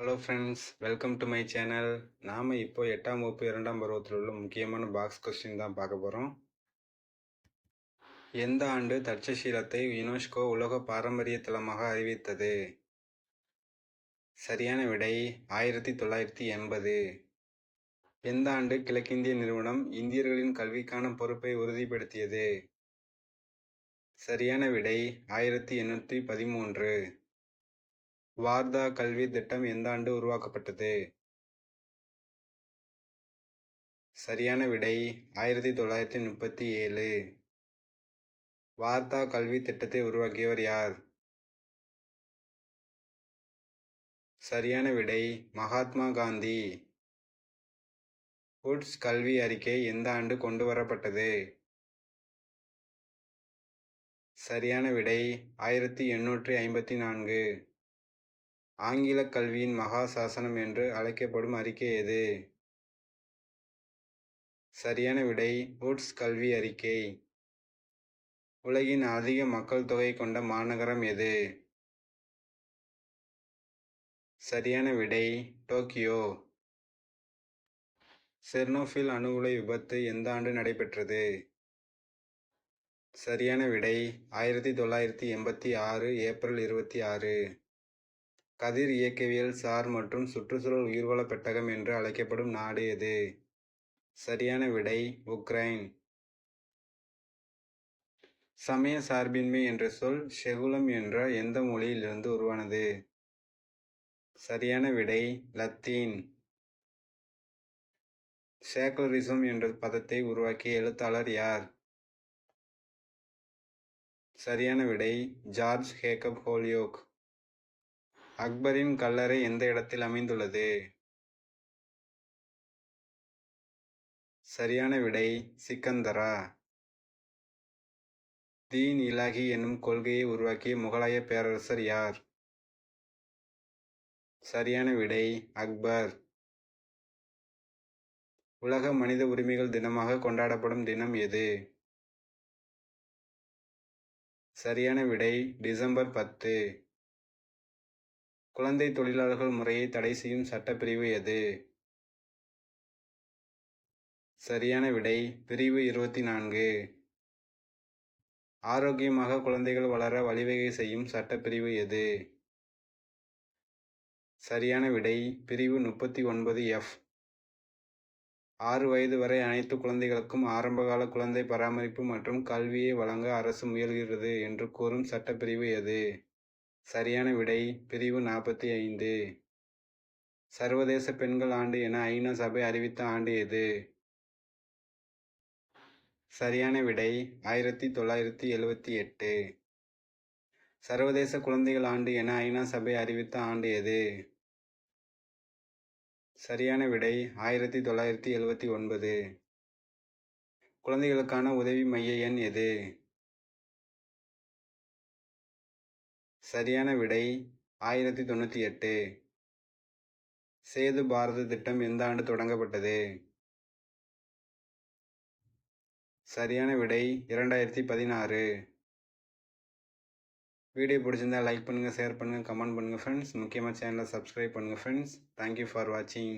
Hello friends, welcome to my channel. நாம் இப்போ 8ஆம் வகுப்பு 2ஆம் பருவத்தில் உள்ள முக்கியமான பாக்ஸ் கொஸ்டின் தான் பார்க்க போகிறோம். எந்த ஆண்டு தட்சசீலத்தை யுனெஸ்கோ உலக பாரம்பரிய தலமாக அறிவித்தது? சரியான விடை 1980. எந்த ஆண்டு கிழக்கிந்திய நிறுவனம் இந்தியர்களின் கல்விக்கான பொறுப்பை உறுதிப்படுத்தியது? சரியான விடை 1813. வார்தா கல்வி திட்டம் எந்த ஆண்டு உருவாக்கப்பட்டது? சரியான விடை 1937. வார்தா கல்வி திட்டத்தை உருவாக்கியவர் யார்? சரியான விடை மகாத்மா காந்தி. வுட்ஸ் கல்வி அறிக்கை எந்த ஆண்டு கொண்டு வரப்பட்டது? சரியான விடை 1854. ஆங்கில கல்வியின் மகா சாசனம் என்று அழைக்கப்படும் அறிக்கை எது? சரியான விடை வுட்ஸ் கல்வி அறிக்கை. உலகின் அதிக மக்கள் தொகை கொண்ட மாநகரம் எது? சரியான விடை டோக்கியோ. செர்னோபில் அணு உலை விபத்து எந்த ஆண்டு நடைபெற்றது? சரியான விடை 1986 ஏப்ரல் 26. கதிர் இயக்கவியல் சார் மற்றும் சுற்றுச்சூழல் உயிர்வள பெட்டகம் என்று அழைக்கப்படும் நாடு எது? சரியான விடை உக்ரைன். சமய சார்பின்மை என்ற சொல் செகுலம் என்ற எந்த மொழியிலிருந்து உருவானது? சரியான விடை லத்தீன். சேக்குலரிசம் என்ற பதத்தை உருவாக்கிய எழுத்தாளர் யார்? சரியான விடை ஜார்ஜ் ஹேக்கப் ஹோலியோக். அக்பரின் கல்லறை எந்த இடத்தில் அமைந்துள்ளது? சரியான விடை சிக்கந்தரா. தீன் இலாஹி என்னும் கொள்கையை உருவாக்கிய முகலாய பேரரசர் யார்? சரியான விடை அக்பர். உலக மனித உரிமைகள் தினமாக கொண்டாடப்படும் தினம் எது? சரியான விடை டிசம்பர் 10. குழந்தை தொழிலாளர்கள் முறையை தடை செய்யும் சட்டப்பிரிவு எது? சரியான விடை பிரிவு 24. ஆரோக்கியமாக குழந்தைகள் வளர வழிவகை செய்யும் சட்டப்பிரிவு எது? சரியான விடை பிரிவு 39F. 6 வயது வரை அனைத்து குழந்தைகளுக்கும் ஆரம்பகால குழந்தை பராமரிப்பு மற்றும் கல்வியை வழங்க அரசு முயல்கிறது என்று கூறும் சட்டப்பிரிவு எது? சரியான விடை பிரிவு 45. சர்வதேச பெண்கள் ஆண்டு என ஐநா சபை அறிவித்த ஆண்டு எது? சரியான விடை 1978. சர்வதேச குழந்தைகள் ஆண்டு என ஐநா சபை அறிவித்த ஆண்டு எது? சரியான விடை 1979. குழந்தைகளுக்கான உதவி மைய எண் எது? சரியான விடை 1098. சேது பாரத திட்டம் எந்த ஆண்டு தொடங்கப்பட்டது? சரியான விடை 2016. வீடியோ பிடிச்சிருந்தா லைக் பண்ணுங்கள், ஷேர் பண்ணுங்கள், கமெண்ட் பண்ணுங்கள் ஃப்ரெண்ட்ஸ். முக்கியமாக சேனலை சப்ஸ்கிரைப் பண்ணுங்கள் ஃப்ரெண்ட்ஸ். தேங்க்யூ ஃபார் வாட்சிங்.